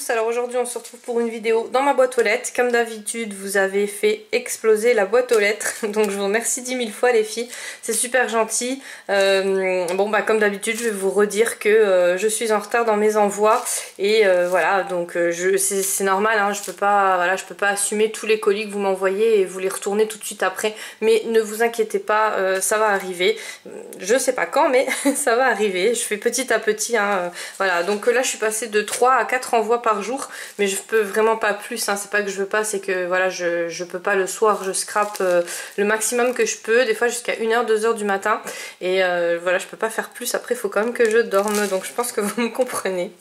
Alors aujourd'hui on se retrouve pour une vidéo dans ma boîte aux lettres. Comme d'habitude vous avez fait exploser la boîte aux lettres, donc je vous remercie 10 000 fois les filles, c'est super gentil. Bon bah comme d'habitude je vais vous redire que je suis en retard dans mes envois et voilà, donc c'est normal, hein, je peux pas assumer tous les colis que vous m'envoyez et vous les retourner tout de suite après, mais ne vous inquiétez pas, ça va arriver. Je sais pas quand, mais ça va arriver, je fais petit à petit, hein, voilà. Donc là je suis passée de 3 à 4 envois par jour, mais je peux vraiment pas plus, hein. C'est pas que je veux pas, c'est que voilà, je peux pas le soir, je scrape le maximum que je peux, des fois jusqu'à 1h, 2h du matin, et voilà, je peux pas faire plus, après il faut quand même que je dorme, donc je pense que vous me comprenez.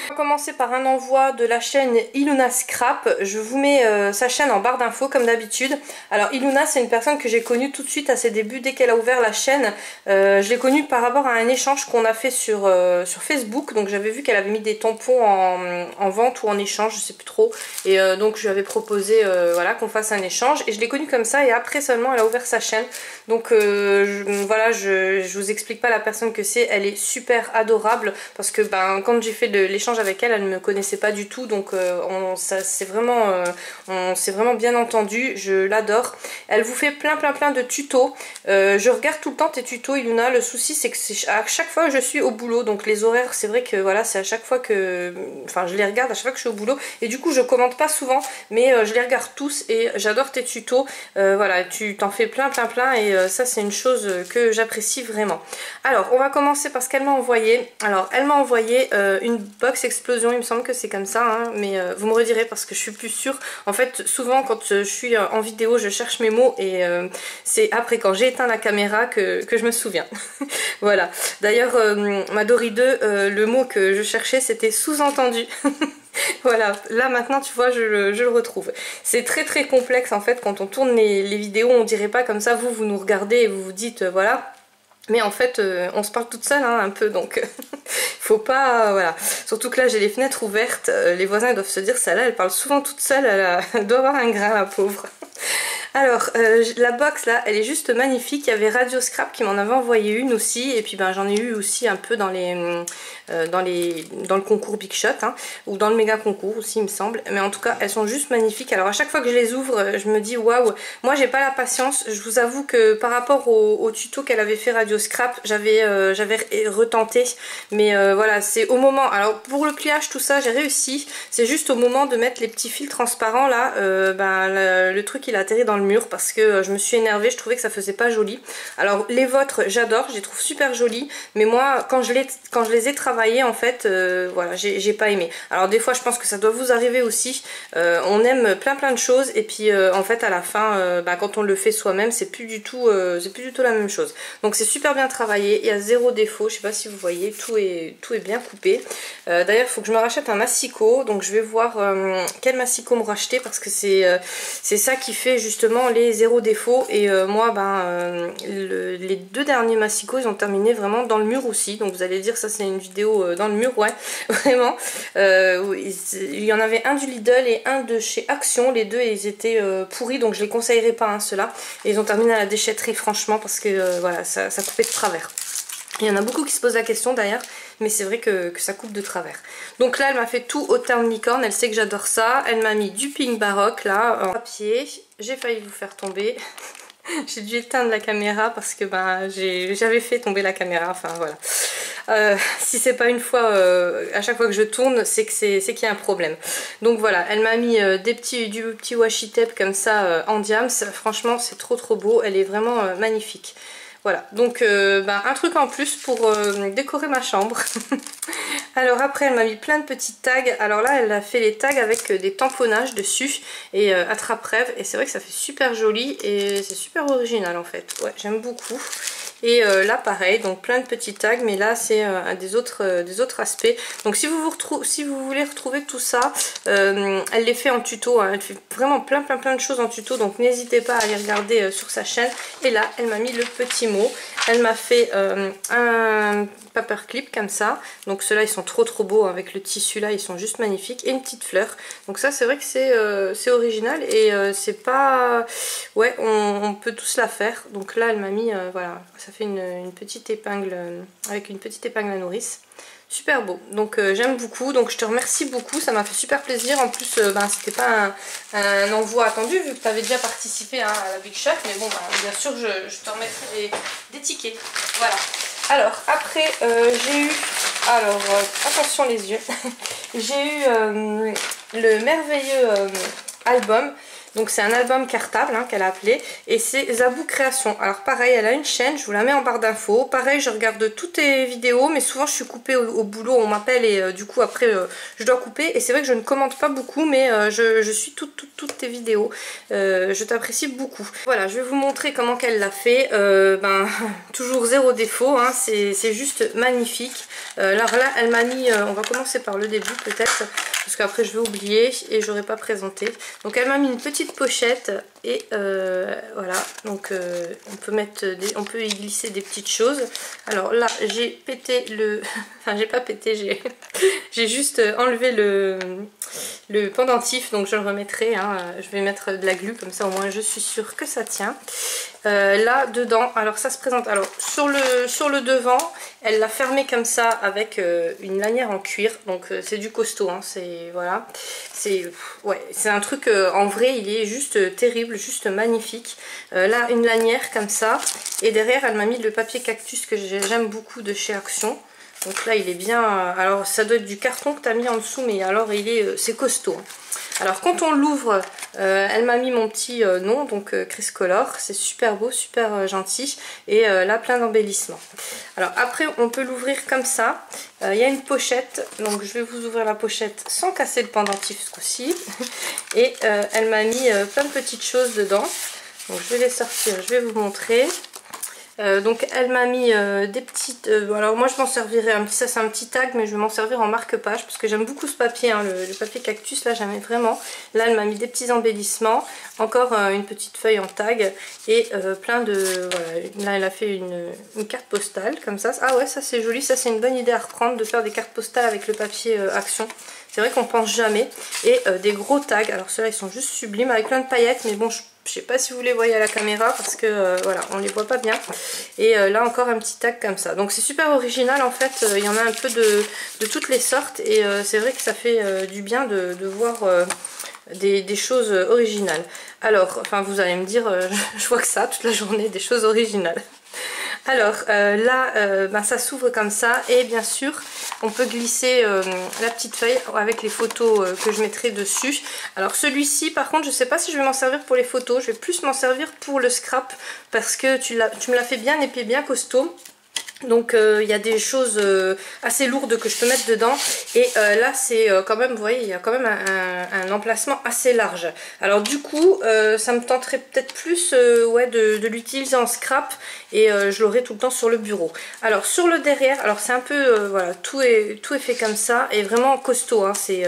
On va commencer par un envoi de la chaîne Iluna Scrap. Je vous mets sa chaîne en barre d'infos comme d'habitude. Alors Iluna, c'est une personne que j'ai connue tout de suite à ses débuts, dès qu'elle a ouvert la chaîne. Je l'ai connue par rapport à un échange qu'on a fait sur Facebook, donc j'avais vu qu'elle avait mis des tampons en vente ou en échange, je sais plus trop, et donc je lui avais proposé voilà, qu'on fasse un échange, et je l'ai connue comme ça, et après seulement elle a ouvert sa chaîne. Donc voilà, je vous explique pas la personne que c'est, elle est super adorable, parce que ben, quand j'ai fait l'échange avec elle, elle ne me connaissait pas du tout, donc on s'est vraiment bien entendu, je l'adore. Elle vous fait plein de tutos, je regarde tout le temps tes tutos Iluna. Le souci c'est que c'est à chaque fois que je suis au boulot, donc les horaires c'est vrai que voilà, c'est à chaque fois que, enfin je les regarde à chaque fois que je suis au boulot, et du coup je commente pas souvent, mais je les regarde tous et j'adore tes tutos. Voilà, tu t'en fais plein, et ça c'est une chose que j'apprécie vraiment. Alors on va commencer par ce qu'elle m'a envoyé. Alors elle m'a envoyé une box explosion, il me semble que c'est comme ça, hein, mais vous me redirez parce que je suis plus sûre. En fait souvent quand je suis en vidéo je cherche mes mots, et c'est après quand j'ai éteint la caméra que je me souviens. Voilà, d'ailleurs Madori 2, le mot que je cherchais c'était sous-entendu. Voilà, là maintenant tu vois je le retrouve. C'est très complexe en fait quand on tourne les vidéos, on dirait pas comme ça, vous nous regardez et vous vous dites voilà. Mais en fait, on se parle toute seule, hein, un peu, donc faut pas, voilà. Surtout que là, j'ai les fenêtres ouvertes, les voisins doivent se dire, celle-là, elle parle souvent toute seule, elle doit avoir un grain, la pauvre. Alors, la box là, elle est juste magnifique. Il y avait Radio Scrap qui m'en avait envoyé une aussi, et puis ben j'en ai eu aussi un peu dans le concours Big Shot, hein, ou dans le méga concours aussi, il me semble. Mais en tout cas, elles sont juste magnifiques. Alors à chaque fois que je les ouvre, je me dis waouh. Moi, j'ai pas la patience. Je vous avoue que par rapport au tuto qu'elle avait fait Radio Scrap, j'avais retenté, mais voilà, c'est au moment. Alors pour le pliage, tout ça, j'ai réussi. C'est juste au moment de mettre les petits fils transparents là, le truc il a atterri dans le mur parce que je me suis énervée, je trouvais que ça faisait pas joli. Alors les vôtres j'adore, je les trouve super jolies, mais moi quand je les ai travaillées en fait, voilà, j'ai pas aimé. Alors des fois je pense que ça doit vous arriver aussi, on aime plein de choses et puis en fait à la fin quand on le fait soi-même c'est plus du tout la même chose. Donc c'est super bien travaillé, il y a zéro défaut, je sais pas si vous voyez, tout est bien coupé. D'ailleurs il faut que je me rachète un massicot, donc je vais voir quel massicot me racheter parce que c'est ça qui fait justement les zéro défauts, et moi les deux derniers massicots ils ont terminé vraiment dans le mur aussi, donc vous allez dire ça c'est une vidéo dans le mur, ouais vraiment. Il y en avait un du Lidl et un de chez Action, les deux ils étaient pourris, donc je les conseillerais pas, hein, ceux-là, et ils ont terminé à la déchetterie franchement parce que voilà, ça coupait de travers. Il y en a beaucoup qui se posent la question d'ailleurs, mais c'est vrai que ça coupe de travers. Donc là elle m'a fait tout au terme licorne, elle sait que j'adore ça. Elle m'a mis du pink baroque là en papier. J'ai failli vous faire tomber. J'ai dû éteindre la caméra parce que j'avais fait tomber la caméra, enfin voilà. Si c'est pas une fois, à chaque fois que je tourne, c'est qu'il y a un problème. Donc voilà, elle m'a mis du petit washi tape comme ça en diams. Franchement c'est trop beau, elle est vraiment magnifique. Voilà, donc un truc en plus pour décorer ma chambre. Alors après elle m'a mis plein de petits tags. Alors là elle a fait les tags avec des tamponnages dessus et attrape-rêve, et c'est vrai que ça fait super joli et c'est super original en fait. Ouais, j'aime beaucoup. Et là pareil, donc plein de petits tags, mais là c'est des autres aspects. Donc si vous voulez retrouver tout ça, elle les fait en tuto, hein. Elle fait vraiment plein de choses en tuto, donc n'hésitez pas à aller regarder sur sa chaîne. Et là elle m'a mis le petit mot, elle m'a fait un paperclip comme ça, donc ceux-là ils sont trop beaux, avec le tissu là ils sont juste magnifiques, et une petite fleur. Donc ça c'est vrai que c'est original, et c'est pas, ouais, on peut tous la faire. Donc là elle m'a mis voilà, ça fait une petite épingle avec une petite épingle à nourrice. super beau. Donc j'aime beaucoup, donc je te remercie beaucoup, ça m'a fait super plaisir. En plus c'était pas un envoi attendu vu que tu avais déjà participé à la Big Shop, mais bon bien sûr je te remettrai des tickets. Voilà. Alors après j'ai eu, alors attention les yeux, j'ai eu le merveilleux album. Donc c'est un album cartable hein, qu'elle a appelé, et c'est Zabou Création. Alors pareil, elle a une chaîne, je vous la mets en barre d'infos. Pareil, je regarde toutes tes vidéos, mais souvent je suis coupée au boulot, on m'appelle et du coup après je dois couper. Et c'est vrai que je ne commente pas beaucoup, mais je suis toutes tes vidéos. Je t'apprécie beaucoup. Voilà, je vais vous montrer comment qu'elle l'a fait. Toujours zéro défaut, hein, c'est juste magnifique. Alors là, elle m'a mis, on va commencer par le début peut-être, parce qu'après je vais oublier et j'aurais pas présenté. Donc elle m'a mis une petite pochette et voilà, donc on peut y glisser des petites choses. Alors là j'ai pété le, enfin j'ai pas pété, j'ai juste enlevé le pendentif, donc je le remettrai, hein. Je vais mettre de la glu comme ça au moins je suis sûre que ça tient. Là dedans, alors ça se présente, alors sur le devant elle l'a fermé comme ça avec une lanière en cuir, donc c'est du costaud, hein, c'est voilà, c'est un truc en vrai il est juste terrible, juste magnifique. Là une lanière comme ça, et derrière elle m'a mis le papier cactus que j'aime beaucoup de chez Action. Donc là il est bien, alors ça doit être du carton que tu as mis en dessous, mais alors c'est costaud. Alors quand on l'ouvre, elle m'a mis mon petit nom, donc Chris Color, c'est super beau, super gentil, et là plein d'embellissements. Alors après on peut l'ouvrir comme ça, il y a une pochette, donc je vais vous ouvrir la pochette sans casser le pendentif ce coup-ci, et elle m'a mis plein de petites choses dedans, donc je vais les sortir, je vais vous montrer. Donc elle m'a mis des petites, alors moi je m'en servirai, ça c'est un petit tag, mais je vais m'en servir en marque-page parce que j'aime beaucoup ce papier, hein, le papier cactus là j'aime vraiment. Là elle m'a mis des petits embellissements, encore une petite feuille en tag et plein de, voilà, là elle a fait une carte postale comme ça. Ah ouais, ça c'est joli, ça c'est une bonne idée à reprendre, de faire des cartes postales avec le papier Action. C'est vrai qu'on pense jamais. Et des gros tags, alors ceux-là ils sont juste sublimes avec plein de paillettes, mais bon je sais pas si vous les voyez à la caméra parce que voilà, on les voit pas bien. Et là encore un petit tag comme ça. Donc c'est super original en fait, il y en a un peu de toutes les sortes. Et c'est vrai que ça fait du bien de voir des choses originales. Alors, enfin vous allez me dire, je vois que ça toute la journée, des choses originales. Alors là ça s'ouvre comme ça, et bien sûr on peut glisser la petite feuille avec les photos que je mettrai dessus. Alors celui-ci par contre je sais pas si je vais m'en servir pour les photos, je vais plus m'en servir pour le scrap parce que tu me l'as fait bien épais, bien costaud. Donc il y a des choses assez lourdes que je peux mettre dedans, et là c'est quand même, vous voyez, il y a quand même un emplacement assez large. Alors du coup ça me tenterait peut-être plus ouais, de l'utiliser en scrap, et je l'aurai tout le temps sur le bureau. Alors sur le derrière, alors c'est un peu voilà, tout est fait comme ça et vraiment costaud, hein, c'est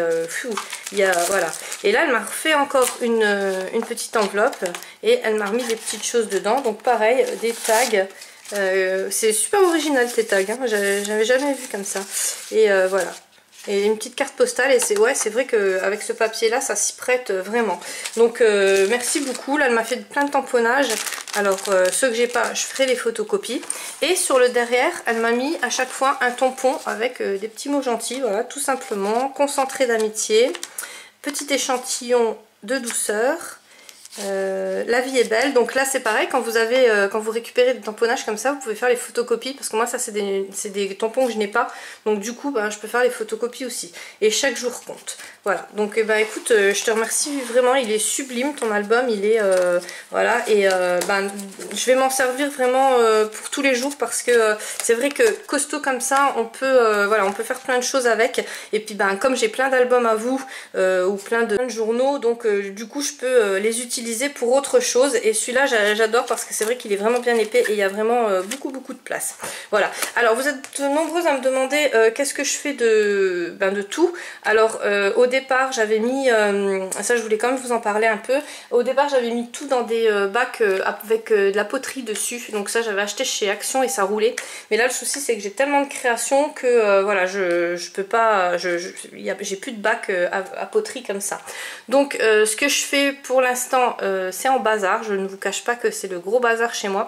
il y a, voilà. Et là elle m'a refait encore une petite enveloppe et elle m'a remis des petites choses dedans, donc pareil, des tags. C'est super original ces tags, hein. J'avais jamais vu comme ça. Et voilà. Et une petite carte postale, et c'est ouais, c'est vrai qu'avec ce papier là ça s'y prête vraiment. Donc merci beaucoup. Là elle m'a fait plein de tamponnages. Alors ceux que j'ai pas, je ferai les photocopies. Et sur le derrière elle m'a mis à chaque fois un tampon avec des petits mots gentils. Voilà, tout simplement. Concentré d'amitié, petit échantillon de douceur. La vie est belle. Donc là c'est pareil, quand vous récupérez des tamponnages comme ça, vous pouvez faire les photocopies, parce que moi ça c'est des tampons que je n'ai pas, donc du coup je peux faire les photocopies aussi, et chaque jour compte. Voilà, donc écoute, je te remercie vraiment, il est sublime ton album, il est voilà, et je vais m'en servir vraiment pour tous les jours, parce que c'est vrai que costaud comme ça on peut voilà, on peut faire plein de choses avec. Et puis comme j'ai plein d'albums à vous ou plein de journaux, donc du coup je peux les utiliser pour autre chose, et celui-là j'adore parce que c'est vrai qu'il est vraiment bien épais et il y a vraiment beaucoup de place. Voilà, alors vous êtes nombreuses à me demander qu'est-ce que je fais de tout. Alors au départ j'avais mis, ça je voulais quand même vous en parler un peu, au départ j'avais mis tout dans des bacs avec de la poterie dessus, donc ça j'avais acheté chez Action et ça roulait. Mais là le souci c'est que j'ai tellement de créations que voilà, je peux pas, j'ai plus de bac à poterie comme ça. Donc ce que je fais pour l'instant, franchement c'est en bazar, je ne vous cache pas que c'est le gros bazar chez moi.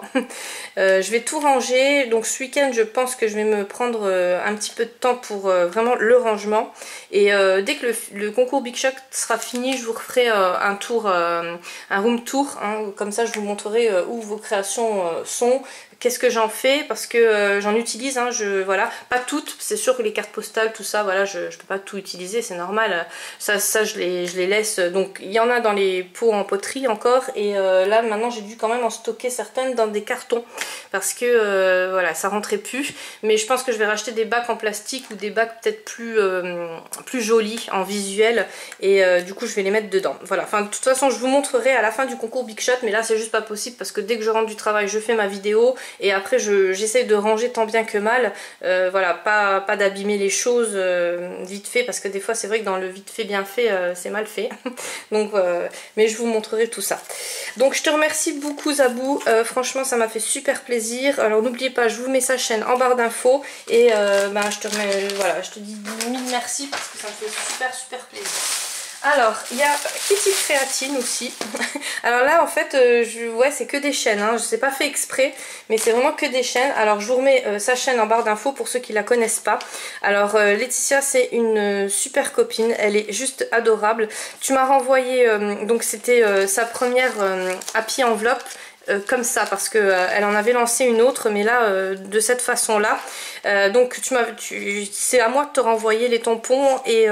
Je vais tout ranger, donc ce week-end je pense que je vais me prendre un petit peu de temps pour vraiment le rangement. Et dès que le concours Big Shot sera fini, je vous referai un tour, un room tour, hein, comme ça je vous montrerai où vos créations sont. Qu'est-ce que j'en fais, parce que j'en utilise, hein, voilà, pas toutes, c'est sûr que les cartes postales, tout ça, voilà, je peux pas tout utiliser, c'est normal, ça je les laisse, donc il y en a dans les pots en poterie encore, et là maintenant j'ai dû quand même en stocker certaines dans des cartons, parce que voilà, ça rentrait plus, mais je pense que je vais racheter des bacs en plastique, ou des bacs peut-être plus jolis en visuel, et du coup je vais les mettre dedans, voilà, enfin de toute façon je vous montrerai à la fin du concours Big Shot, mais là c'est juste pas possible, parce que dès que je rentre du travail, je fais ma vidéo, et après j'essaye de ranger tant bien que mal, voilà, pas d'abîmer les choses vite fait, parce que des fois c'est vrai que dans le vite fait bien fait c'est mal fait. Donc mais je vous montrerai tout ça. Donc je te remercie beaucoup Zabou, franchement ça m'a fait super plaisir. Alors n'oubliez pas, je vous mets sa chaîne en barre d'infos, et voilà, je te dis mille merci parce que ça me fait super plaisir. Alors, il y a Kitty Créatine aussi. Alors là, en fait, ouais, c'est que des chaînes. Hein. Je ne sais pas fait exprès, mais c'est vraiment que des chaînes. Alors, je vous remets sa chaîne en barre d'infos pour ceux qui la connaissent pas. Alors, Laetitia, c'est une super copine. Elle est juste adorable. Tu m'as renvoyé, donc c'était sa première Happy Enveloppe. Comme ça, parce que elle en avait lancé une autre, mais là de cette façon là, donc c'est à moi de te renvoyer les tampons et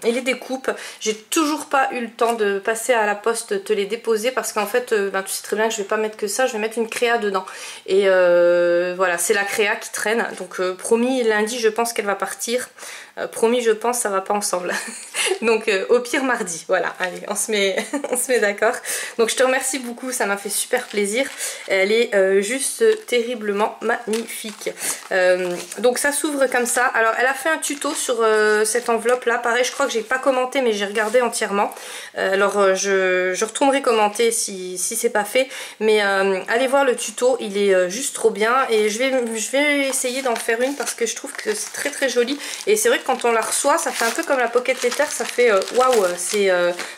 les découpes. J'ai toujours pas eu le temps de passer à la poste te les déposer, parce qu'en fait tu sais très bien que je vais pas mettre que ça, je vais mettre une créa dedans, et voilà, c'est la créa qui traîne, donc promis lundi je pense qu'elle va partir, promis je pense, ça va pas ensemble. Donc au pire mardi, voilà, allez, on se met d'accord. Donc je te remercie beaucoup, ça m'a fait super plaisir. Elle est juste terriblement magnifique. Donc ça s'ouvre comme ça. Alors elle a fait un tuto sur cette enveloppe là, pareil, je crois que j'ai pas commenté, mais j'ai regardé entièrement. Alors je retournerai commenter si c'est pas fait, mais allez voir le tuto, il est juste trop bien, et je vais essayer d'en faire une, parce que je trouve que c'est très joli, et c'est vrai que quand on la reçoit, ça fait un peu comme la Pocket Letter, ça fait waouh, c'est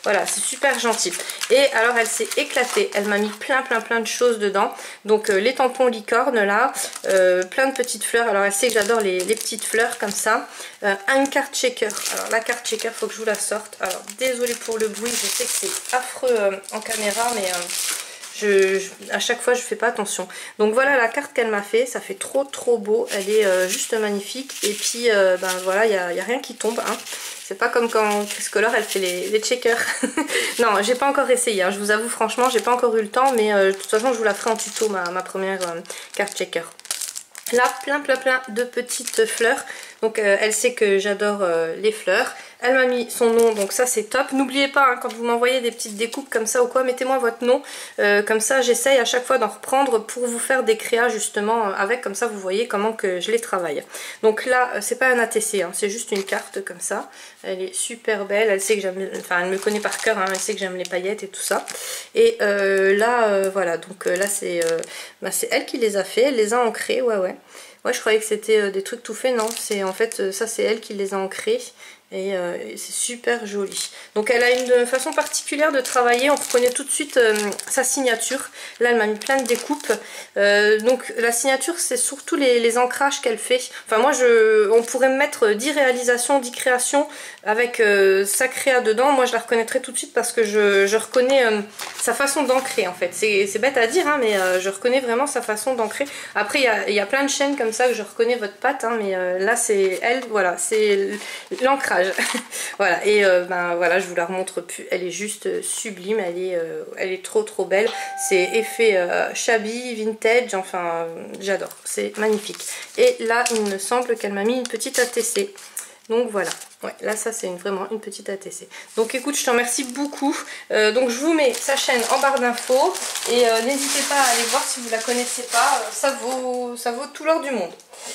voilà, c'est super gentil. Et alors elle s'est éclatée, elle m'a mis plein de choses dedans, donc les tampons licorne là, plein de petites fleurs. Alors elle sait que j'adore les petites fleurs comme ça, une carte shaker. Alors la carte shaker, faut que je vous la sorte. Alors désolée pour le bruit, je sais que c'est affreux en caméra, mais à chaque fois je fais pas attention. Donc voilà la carte qu'elle m'a fait, ça fait trop beau, elle est juste magnifique, et puis ben voilà, il y a rien qui tombe, hein. C'est pas comme quand Chris Color elle fait les checkers. Non, j'ai pas encore essayé, hein. Je vous avoue franchement, j'ai pas encore eu le temps, mais de toute façon je vous la ferai en tuto, ma première carte checker. Là, plein de petites fleurs. Donc elle sait que j'adore les fleurs. Elle m'a mis son nom, donc ça c'est top. N'oubliez pas, hein, quand vous m'envoyez des petites découpes comme ça ou quoi, mettez-moi votre nom. Comme ça j'essaye à chaque fois d'en reprendre pour vous faire des créas justement avec, comme ça vous voyez comment que je les travaille. Donc là c'est pas un ATC, hein, c'est juste une carte comme ça. Elle est super belle, elle sait que j'aime, enfin elle me connaît par cœur, hein, elle sait que j'aime les paillettes et tout ça. Et là voilà, donc là c'est elle qui les a fait, elle les a ancrées, ouais. Ouais, je croyais que c'était des trucs tout faits, non, c'est en fait ça c'est elle qui les a ancrés. Et c'est super joli. Donc elle a une façon particulière de travailler, on reconnaît tout de suite sa signature. Là elle m'a mis plein de découpes. Donc la signature c'est surtout les ancrages qu'elle fait. Enfin moi on pourrait me mettre 10 réalisations, 10 créations avec sa créa dedans. Moi je la reconnaîtrais tout de suite, parce que je reconnais sa façon d'ancrer en fait. C'est bête à dire, hein, mais je reconnais vraiment sa façon d'ancrer. Après il y a plein de chaînes comme ça que je reconnais votre patte, hein, mais là c'est elle, voilà, c'est l'ancrage. Voilà, et ben voilà, je vous la remontre plus, elle est juste sublime, elle est trop belle. C'est effet shabby, vintage, enfin j'adore, c'est magnifique. Et là il me semble qu'elle m'a mis une petite ATC, donc voilà. Ouais, là ça c'est vraiment une petite ATC. Donc écoute, je te remercie beaucoup. Donc je vous mets sa chaîne en barre d'infos, et n'hésitez pas à aller voir si vous la connaissez pas, ça vaut tout l'or du monde.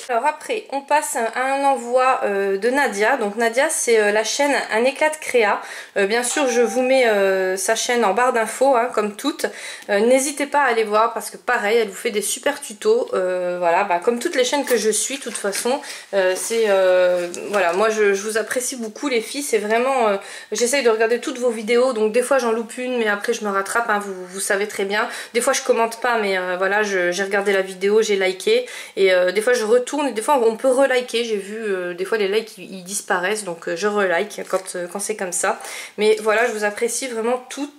Alors après on passe à un envoi de Nadia. Donc Nadia c'est la chaîne Un éclat de créa. Bien sûr je vous mets sa chaîne en barre d'infos, hein, comme toutes. N'hésitez pas à aller voir, parce que pareil elle vous fait des super tutos. Voilà, bah, comme toutes les chaînes que je suis de toute façon. Voilà, moi je vous apprécie j'apprécie beaucoup les filles, c'est vraiment... j'essaye de regarder toutes vos vidéos, donc des fois j'en loupe une, mais après je me rattrape, hein, vous savez très bien. Des fois je commente pas, mais voilà, j'ai regardé la vidéo, j'ai liké, et des fois je retourne, et des fois on peut reliker, j'ai vu des fois les likes ils disparaissent, donc je relike quand c'est comme ça. Mais voilà, je vous apprécie vraiment toutes.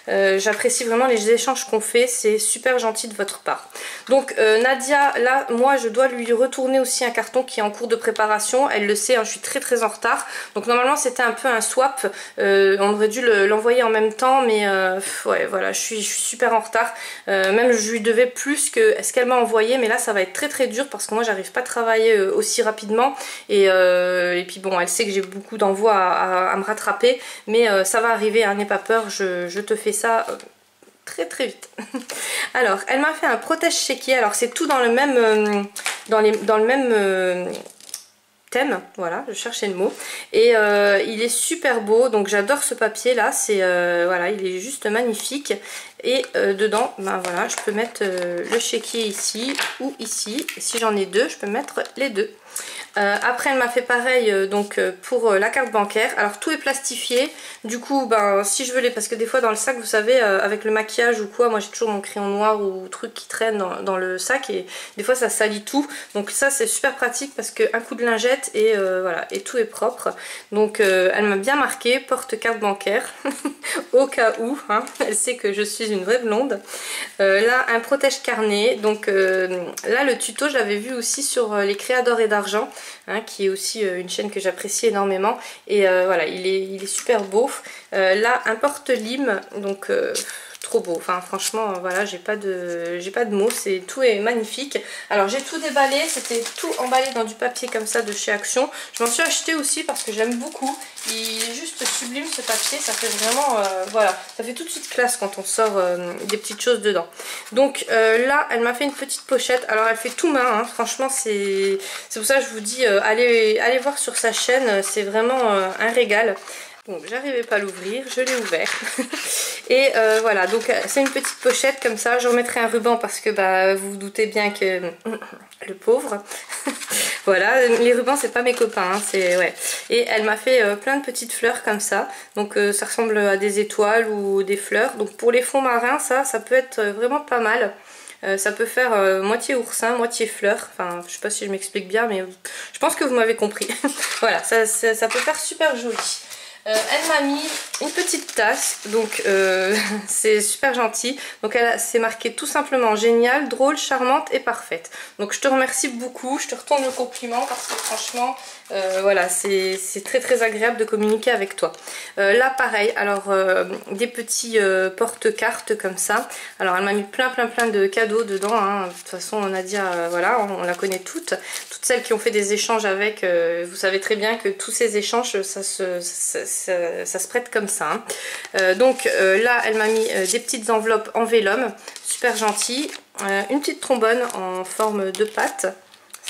J'apprécie vraiment les échanges qu'on fait, c'est super gentil de votre part. Donc Nadia, là, moi je dois lui retourner aussi un carton qui est en cours de préparation, elle le sait, hein, je suis très en retard. Donc normalement c'était un peu un swap, on aurait dû l'envoyer en même temps, mais ouais voilà, je suis super en retard. Même je lui devais plus que ce qu'elle m'a envoyé, mais là ça va être très dur parce que moi j'arrive pas à travailler aussi rapidement, et puis bon, elle sait que j'ai beaucoup d'envois à me rattraper, mais ça va arriver, hein, n'aie pas peur, je te fais ça très vite. Alors elle m'a fait un protège chéquier, alors c'est tout dans le même thème, voilà, je cherchais le mot, et il est super beau, donc j'adore ce papier là, c'est voilà, il est juste magnifique, et dedans, ben voilà, je peux mettre le chéquier ici ou ici, et si j'en ai deux, je peux mettre les deux. Après elle m'a fait pareil donc pour la carte bancaire, alors tout est plastifié, du coup ben si je veux parce que des fois dans le sac vous savez avec le maquillage ou quoi, moi j'ai toujours mon crayon noir ou truc qui traîne dans le sac, et des fois ça salit tout, donc ça c'est super pratique parce qu'un coup de lingette et voilà, et tout est propre. Donc elle m'a bien marqué, porte carte bancaire au cas où, hein, elle sait que je suis une vraie blonde. Là un protège carnet, donc là le tuto je l'avais vu aussi sur les créas d'or et d'argent, hein, qui est aussi une chaîne que j'apprécie énormément, et voilà, il est super beau. Là un porte-lime, donc trop beau, enfin franchement voilà, j'ai pas de mots, tout est magnifique. Alors j'ai tout déballé, c'était tout emballé dans du papier comme ça de chez Action. Je m'en suis acheté aussi parce que j'aime beaucoup, il est juste sublime ce papier, ça fait vraiment voilà, ça fait tout de suite classe quand on sort des petites choses dedans. Donc là elle m'a fait une petite pochette, alors elle fait tout main, hein. Franchement c'est pour ça que je vous dis allez voir sur sa chaîne, c'est vraiment un régal. Donc j'arrivais pas à l'ouvrir, je l'ai ouvert. Et voilà, donc c'est une petite pochette comme ça, je remettrai un ruban parce que bah vous vous doutez bien que le pauvre. Voilà, les rubans c'est pas mes copains, hein, c'est ouais. Et elle m'a fait plein de petites fleurs comme ça, donc ça ressemble à des étoiles ou des fleurs. Donc pour les fonds marins ça peut être vraiment pas mal. Ça peut faire moitié oursin, moitié fleur, enfin je sais pas si je m'explique bien, mais je pense que vous m'avez compris. Voilà, ça peut faire super joli. Elle m'a mis une petite tasse, donc c'est super gentil. Donc c'est marqué tout simplement génial, drôle, charmante et parfaite. Donc je te remercie beaucoup, je te retourne le compliment parce que franchement voilà, c'est très agréable de communiquer avec toi. Là pareil, alors des petits porte-cartes comme ça. Alors elle m'a mis plein de cadeaux dedans, hein. De toute façon Nadia, voilà, on la connaît toutes celles qui ont fait des échanges avec, vous savez très bien que tous ces échanges ça se prête comme ça, hein. Donc là elle m'a mis des petites enveloppes en vélum, super gentil, une petite trombone en forme de pâte,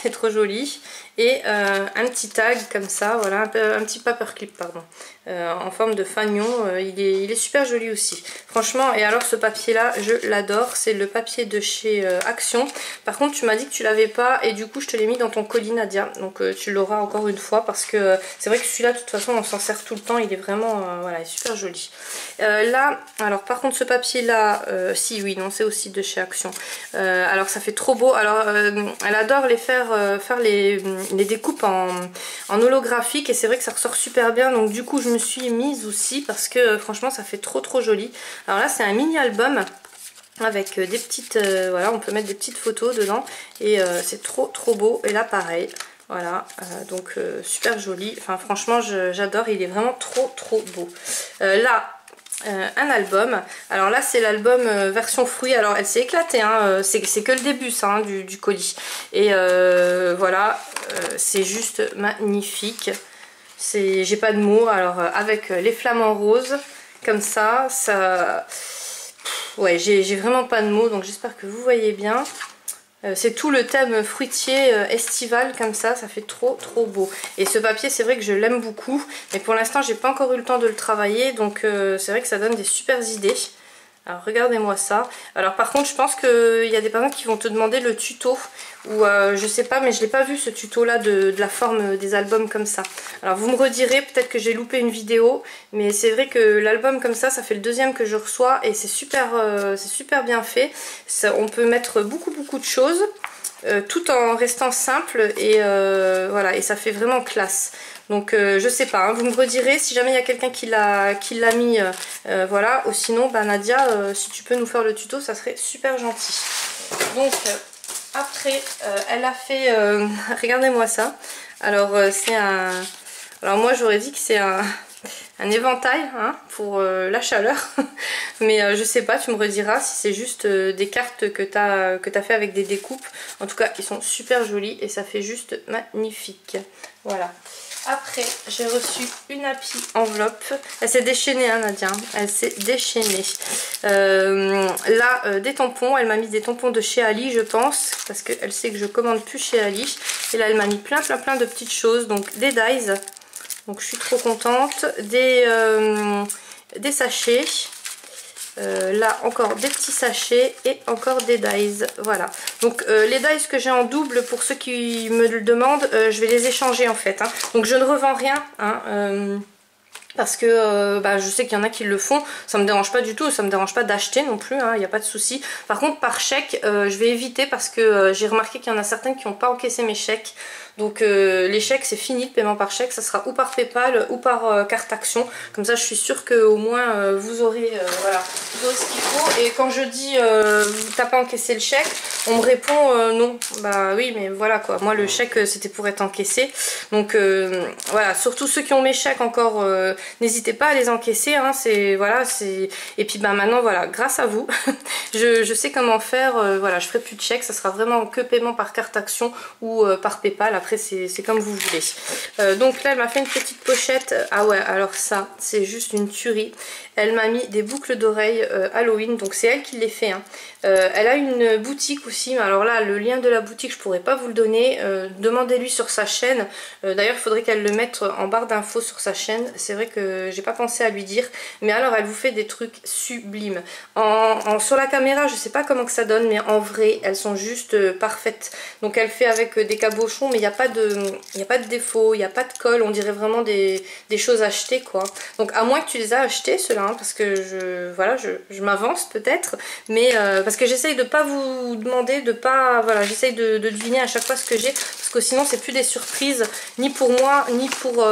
c'est trop joli, et un petit tag comme ça, voilà, un petit paperclip pardon, en forme de fanion, il est super joli aussi franchement. Et alors ce papier là je l'adore, c'est le papier de chez Action. Par contre tu m'as dit que tu l'avais pas, et du coup je te l'ai mis dans ton colis Nadia, donc tu l'auras encore une fois parce que c'est vrai que celui-là de toute façon on s'en sert tout le temps, il est vraiment voilà, il est super joli. Là alors par contre ce papier là si oui non c'est aussi de chez Action, alors ça fait trop beau. Alors elle adore les faire les découpes en holographique, et c'est vrai que ça ressort super bien, donc du coup je me suis mise aussi parce que franchement ça fait trop joli. Alors là c'est un mini album avec des petites voilà, on peut mettre des petites photos dedans, et c'est trop beau. Et là pareil, voilà, donc super joli, enfin franchement j'adore, il est vraiment trop beau. Là un album, alors là c'est l'album version fruits, alors elle s'est éclatée, hein, c'est que le début ça, hein, du colis, et voilà, c'est juste magnifique, j'ai pas de mots. Alors avec les flamants roses comme ça ouais, j'ai vraiment pas de mots, donc j'espère que vous voyez bien. C'est tout le thème fruitier estival comme ça fait trop beau. Et ce papier c'est vrai que je l'aime beaucoup, mais pour l'instant j'ai pas encore eu le temps de le travailler, donc c'est vrai que ça donne des super idées. Alors regardez-moi ça. Alors par contre je pense qu'il y a des personnes qui vont te demander le tuto. Ou je sais pas, mais je l'ai pas vu ce tuto là de la forme des albums comme ça. Alors vous me redirez, peut-être que j'ai loupé une vidéo. Mais c'est vrai que l'album comme ça fait le deuxième que je reçois. Et c'est super bien fait. Ça, on peut mettre beaucoup de choses. Tout en restant simple. Et voilà, et ça fait vraiment classe. Donc je sais pas, hein, vous me redirez si jamais il y a quelqu'un qui l'a mis, voilà. Ou sinon, bah, Nadia, si tu peux nous faire le tuto, ça serait super gentil. Donc après, elle a fait, regardez-moi ça. Alors c'est un, alors moi j'aurais dit que c'est un éventail hein, pour la chaleur. Mais je sais pas, tu me rediras si c'est juste des cartes que t'as fait avec des découpes. En tout cas, ils sont super jolis et ça fait juste magnifique. Voilà. Après, j'ai reçu une happy enveloppe. Elle s'est déchaînée, hein, Nadia. Elle s'est déchaînée. Là, des tampons. Elle m'a mis des tampons de chez Ali, je pense. Parce qu'elle sait que je commande plus chez Ali. Et là, elle m'a mis plein de petites choses. Donc, des dies. Donc, je suis trop contente. Des sachets. Là encore des petits sachets et encore des dies, voilà. Donc les dies que j'ai en double, pour ceux qui me le demandent, je vais les échanger en fait, hein. Donc je ne revends rien, hein, parce que bah, je sais qu'il y en a qui le font, ça me dérange pas du tout, ça me dérange pas d'acheter non plus, il n'y a pas de souci. Par contre par chèque, je vais éviter parce que j'ai remarqué qu'il y en a certaines qui n'ont pas encaissé mes chèques. Donc les chèques c'est fini, le paiement par chèque, ça sera ou par Paypal ou par carte action. Comme ça je suis sûre qu'au moins vous aurez voilà, vous aurez ce qu'il faut. Et quand je dis t'as pas encaissé le chèque, on me répond non. Bah oui mais voilà quoi, moi le chèque c'était pour être encaissé. Donc voilà, surtout ceux qui ont mes chèques encore, n'hésitez pas à les encaisser, hein, c'est voilà, c'est. Et puis bah maintenant voilà, grâce à vous, je sais comment faire, voilà, je ferai plus de chèques, ça sera vraiment que paiement par carte action ou par Paypal. Après c'est comme vous voulez. Donc là elle m'a fait une petite pochette. Ah ouais, alors ça c'est juste une tuerie. Elle m'a mis des boucles d'oreilles Halloween, donc c'est elle qui les fait, hein. Elle a une boutique aussi, mais alors là le lien de la boutique je pourrais pas vous le donner, demandez-lui sur sa chaîne. D'ailleurs il faudrait qu'elle le mette en barre d'infos sur sa chaîne, c'est vrai que j'ai pas pensé à lui dire, mais alors elle vous fait des trucs sublimes. Sur la caméra je sais pas comment que ça donne, mais en vrai elles sont juste parfaites. Donc elle fait avec des cabochons, mais il n'y a pas de défaut, il n'y a pas de colle, on dirait vraiment des choses achetées quoi. Donc à moins que tu les as achetées ceux-là, hein, parce que je m'avance peut-être, mais parce que j'essaye de pas vous demander, de pas, voilà, j'essaye de deviner à chaque fois ce que j'ai, parce que sinon c'est plus des surprises, ni pour moi, ni pour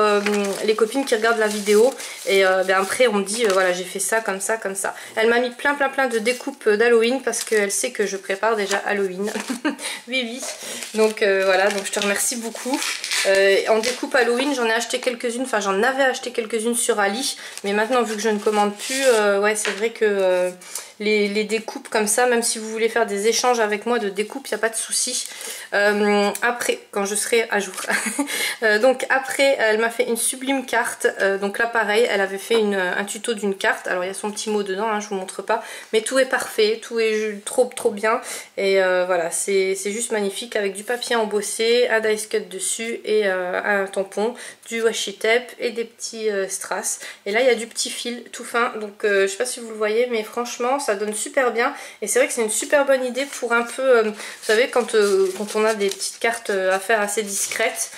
les copines qui regardent la vidéo, et ben après on me dit, voilà j'ai fait ça, comme ça, comme ça. Elle m'a mis plein de découpes d'Halloween, parce qu'elle sait que je prépare déjà Halloween. Oui. Donc voilà, donc je te remercie beaucoup. En découpe Halloween j'en ai acheté quelques-unes, enfin j'en avais acheté quelques-unes sur Ali, mais maintenant vu que je ne commande plus, ouais c'est vrai que les découpes comme ça, même si vous voulez faire des échanges avec moi de découpes, il n'y a pas de souci. Après, quand je serai à jour. Donc après, elle m'a fait une sublime carte. Donc là pareil, elle avait fait un tuto d'une carte. Alors il y a son petit mot dedans, hein, je vous montre pas. Mais tout est parfait, tout est trop bien. Et voilà, c'est juste magnifique avec du papier embossé, un dice cut dessus et un tampon, du washi tape et des petits strass. Et là il y a du petit fil tout fin. Donc je sais pas si vous le voyez, mais franchement ça donne super bien. Et c'est vrai que c'est une super bonne idée pour un peu, vous savez, quand on a des petites cartes à faire assez discrètes,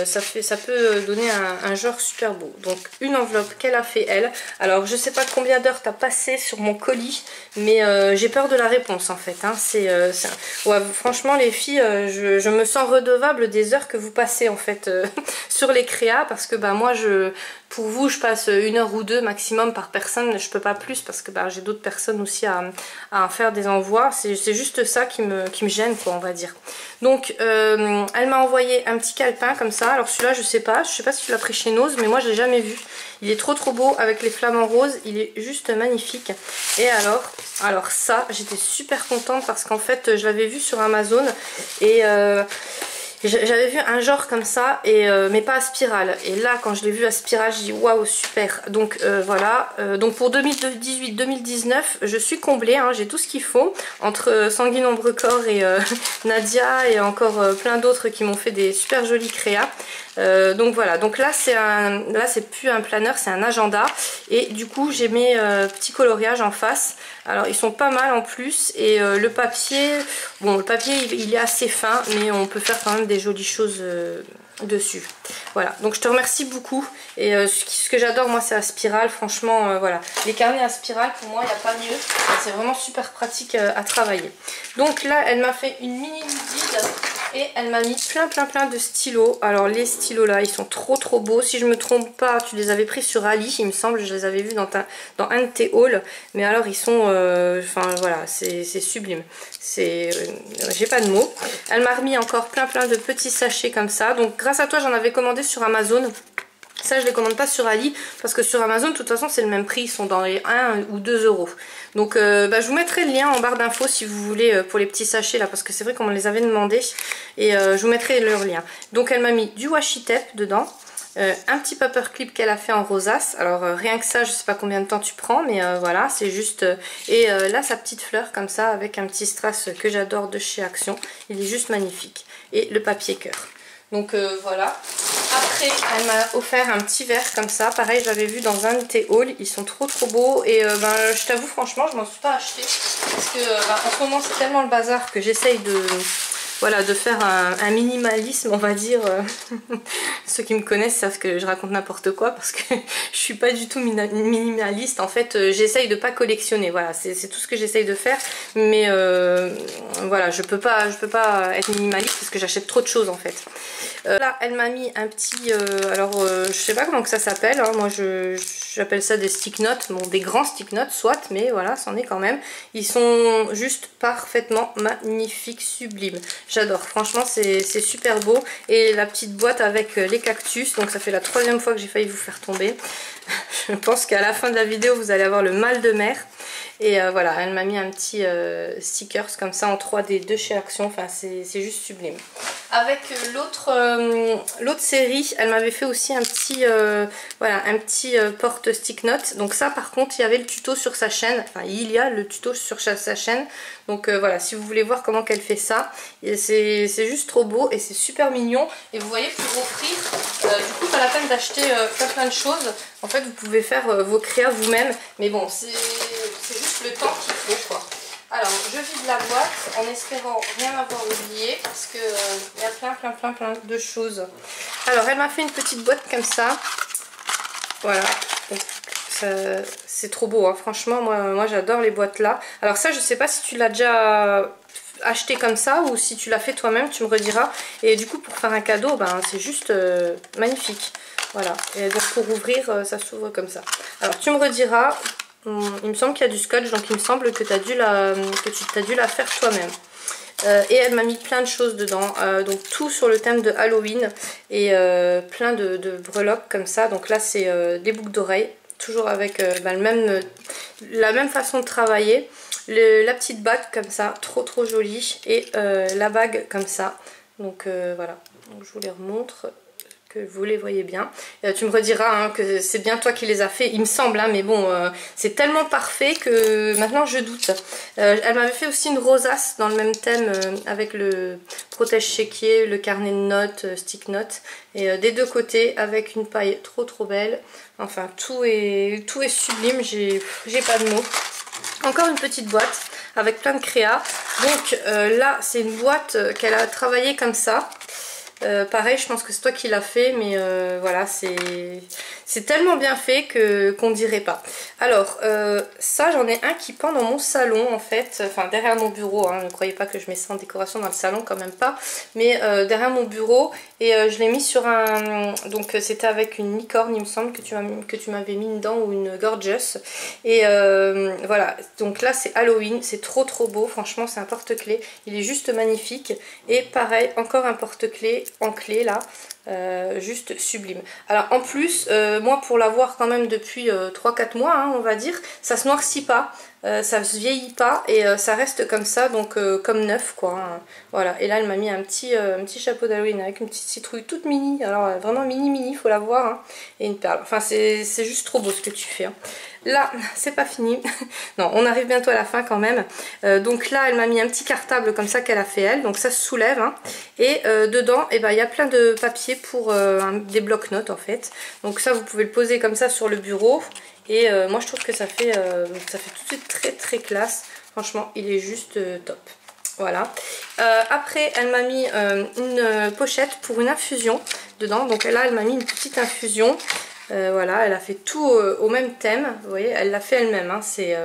ça peut donner un genre super beau. Donc une enveloppe qu'elle a fait elle. Alors je sais pas combien d'heures t'as passé sur mon colis, mais j'ai peur de la réponse en fait, hein. Ouais, franchement les filles, je me sens redevable des heures que vous passez en fait sur les créas, parce que bah moi pour vous je passe 1 heure ou 2 maximum par personne, je peux pas plus parce que bah, j'ai d'autres personnes aussi à faire des envois. C'est juste ça qui me gêne quoi, on va dire. Donc elle m'a envoyé un petit calepin comme ça. Alors celui-là je sais pas si tu l'as pris chez Nose, mais moi je l'ai jamais vu. Il est trop beau avec les flamants roses, il est juste magnifique. Et alors ça j'étais super contente parce qu'en fait je l'avais vu sur Amazon et J'avais vu un genre comme ça, mais pas à spirale. Et là, quand je l'ai vu à spirale, je dis waouh, super. Donc voilà. Donc pour 2018-2019, je suis comblée. Hein, j'ai tout ce qu'il faut. Entre Sanguine Ombre Corps et Nadia et encore plein d'autres qui m'ont fait des super jolis créas. Donc voilà, donc là c'est plus un planeur, c'est un agenda et du coup j'ai mes petits coloriages en face. Alors ils sont pas mal en plus et le papier, bon le papier il est assez fin mais on peut faire quand même des jolies choses dessus. Voilà, donc je te remercie beaucoup et ce que j'adore moi c'est la spirale, franchement voilà, les carnets à spirale pour moi il n'y a pas mieux, c'est vraiment super pratique à travailler. Donc là elle m'a fait une mini guide et elle m'a mis plein de stylos. Alors les stylos là ils sont trop beaux, si je me trompe pas tu les avais pris sur Ali il me semble, je les avais vus dans un de tes hauls, mais alors ils sont enfin voilà c'est sublime, j'ai pas de mots. Elle m'a remis encore plein de petits sachets comme ça, donc grâce à toi j'en avais commandé sur Amazon. Ça je les commande pas sur Ali parce que sur Amazon de toute façon c'est le même prix, ils sont dans les 1 ou 2 euros. Donc je vous mettrai le lien en barre d'infos si vous voulez pour les petits sachets là, parce que c'est vrai qu'on me les avait demandé et je vous mettrai leur lien. Donc elle m'a mis du washi tape dedans, un petit paperclip qu'elle a fait en rosace. Alors rien que ça je sais pas combien de temps tu prends, mais voilà c'est juste et là sa petite fleur comme ça avec un petit strass que j'adore de chez Action, il est juste magnifique, et le papier cœur. Donc voilà. Après elle m'a offert un petit verre comme ça, pareil j'avais vu dans un de tes hauls, ils sont trop beaux et je t'avoue franchement je m'en suis pas acheté parce que en ce moment c'est tellement le bazar que j'essaye de faire un minimalisme on va dire. Ceux qui me connaissent savent que je raconte n'importe quoi parce que je suis pas du tout minimaliste. En fait j'essaye de pas collectionner, voilà c'est tout ce que j'essaye de faire, mais voilà je peux pas être minimaliste parce que j'achète trop de choses en fait. Là elle m'a mis un petit je sais pas comment que ça s'appelle, hein. Moi j'appelle ça des stick notes, bon des grands stick notes soit, mais voilà c'en est quand même. Ils sont juste parfaitement magnifiques, sublimes. J'adore, franchement c'est super beau. Et la petite boîte avec les cactus, donc ça fait la 3e fois que j'ai failli vous faire tomber. Je pense qu'à la fin de la vidéo vous allez avoir le mal de mer. Et voilà, elle m'a mis un petit stickers comme ça en 3D de chez Action, enfin c'est juste sublime. Avec l'autre série, elle m'avait fait aussi un petit voilà, un petit porte stick note. Donc ça par contre il y avait le tuto sur sa chaîne, enfin il y a le tuto sur sa chaîne. Donc voilà, si vous voulez voir comment qu'elle fait ça, c'est juste trop beau et c'est super mignon. Et vous voyez, pour offrir, du coup pas la peine d'acheter plein de choses. En fait vous pouvez faire vos créas vous-même, mais bon c'est juste le temps qu'il faut quoi. Alors je vide la boîte en espérant rien avoir oublié parce que il y a plein de choses. Alors elle m'a fait une petite boîte comme ça, voilà. C'est trop beau hein. Franchement moi j'adore les boîtes là. Alors ça je sais pas si tu l'as déjà acheté comme ça ou si tu l'as fait toi-même, tu me rediras. Et du coup pour faire un cadeau c'est juste magnifique. Voilà, et donc pour ouvrir ça s'ouvre comme ça. Alors tu me rediras, il me semble qu'il y a du scotch, donc il me semble que tu as dû la faire toi-même. Et elle m'a mis plein de choses dedans, donc tout sur le thème de Halloween et plein de breloques comme ça. Donc là c'est des boucles d'oreilles, toujours avec la même façon de travailler. La petite bague comme ça, trop jolie, et la bague comme ça. Donc voilà, donc, je vous les remontre, que vous les voyez bien. Tu me rediras hein, que c'est bien toi qui les as fait, il me semble, hein, mais bon, c'est tellement parfait que maintenant je doute. Elle m'avait fait aussi une rosace dans le même thème avec le protège chéquier, le carnet de notes, stick notes, et des deux côtés avec une paille trop belle. Enfin, tout est sublime, j'ai pas de mots. Encore une petite boîte avec plein de créas. Donc là, c'est une boîte qu'elle a travaillée comme ça. Pareil, je pense que c'est toi qui l'as fait, mais voilà, c'est tellement bien fait qu'on dirait pas. Alors, ça, j'en ai un qui pend dans mon salon, en fait, enfin derrière mon bureau, hein, ne croyez pas que je mets ça en décoration dans le salon, quand même pas, mais derrière mon bureau, et je l'ai mis sur un... Donc c'était avec une licorne, il me semble, que tu m'avais mis dedans, ou une gorgeous, et voilà, donc là c'est Halloween, c'est trop beau, franchement c'est un porte-clés, il est juste magnifique, et pareil, encore un porte-clés en clé là, juste sublime. Alors en plus moi pour l'avoir quand même depuis 3-4 mois hein, on va dire, ça se noircit pas. ça se vieillit pas et ça reste comme ça, donc comme neuf quoi, hein. Voilà, et là elle m'a mis un petit chapeau d'Halloween avec une petite citrouille toute mini, alors vraiment mini, faut la voir, hein, et une perle. Enfin c'est juste trop beau ce que tu fais, hein. Là, c'est pas fini. Non, on arrive bientôt à la fin quand même. Donc là, elle m'a mis un petit cartable comme ça qu'elle a fait elle. Donc ça se soulève, hein. Et dedans, eh ben, il y a plein de papier pour des blocs-notes en fait. Donc ça, vous pouvez le poser comme ça sur le bureau. Et moi, je trouve que ça fait tout de suite très classe. Franchement, il est juste top. Voilà. Après, elle m'a mis une pochette pour une infusion dedans. Donc là, elle m'a mis une petite infusion. Voilà, elle a fait tout au même thème, vous voyez, elle l'a fait elle-même, hein, c'est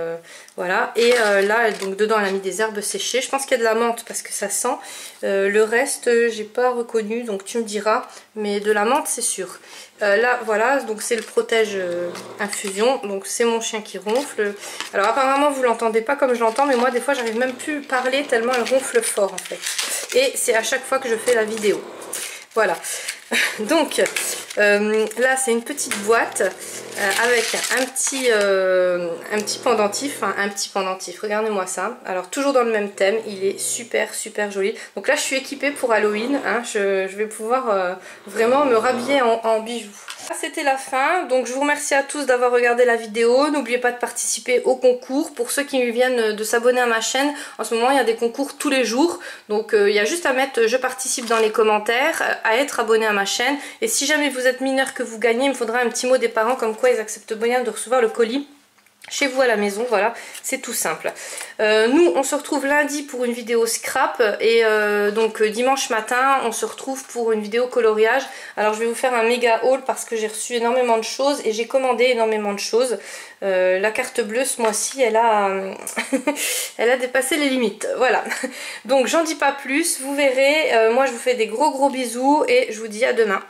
voilà. Et là, donc dedans, elle a mis des herbes séchées. Je pense qu'il y a de la menthe parce que ça sent. Le reste, j'ai pas reconnu, donc tu me diras, mais de la menthe, c'est sûr. Là, voilà, donc c'est le protège infusion. Donc c'est mon chien qui ronfle. Alors apparemment, vous l'entendez pas comme je l'entends, mais moi, des fois, j'arrive même plus à parler tellement elle ronfle fort en fait. Et c'est à chaque fois que je fais la vidéo. Voilà. Donc là c'est une petite boîte avec un petit pendentif, enfin, un petit pendentif, regardez-moi ça. Alors toujours dans le même thème, il est super joli. Donc là je suis équipée pour Halloween, hein, je vais pouvoir vraiment me rhabiller en bijoux. C'était la fin, donc je vous remercie à tous d'avoir regardé la vidéo. N'oubliez pas de participer au concours. Pour ceux qui viennent de s'abonner à ma chaîne, en ce moment il y a des concours tous les jours. Donc il y a juste à mettre je participe dans les commentaires, à être abonné à ma chaîne. Et si jamais vous êtes mineur que vous gagnez, il me faudra un petit mot des parents comme quoi ils acceptent bien de recevoir le colis chez vous à la maison. Voilà, c'est tout simple. Nous on se retrouve lundi pour une vidéo scrap et donc dimanche matin on se retrouve pour une vidéo coloriage. Alors je vais vous faire un méga haul parce que j'ai reçu énormément de choses et j'ai commandé énormément de choses. La carte bleue ce mois-ci elle a elle a dépassé les limites, voilà. Donc j'en dis pas plus, vous verrez. Moi je vous fais des gros bisous et je vous dis à demain.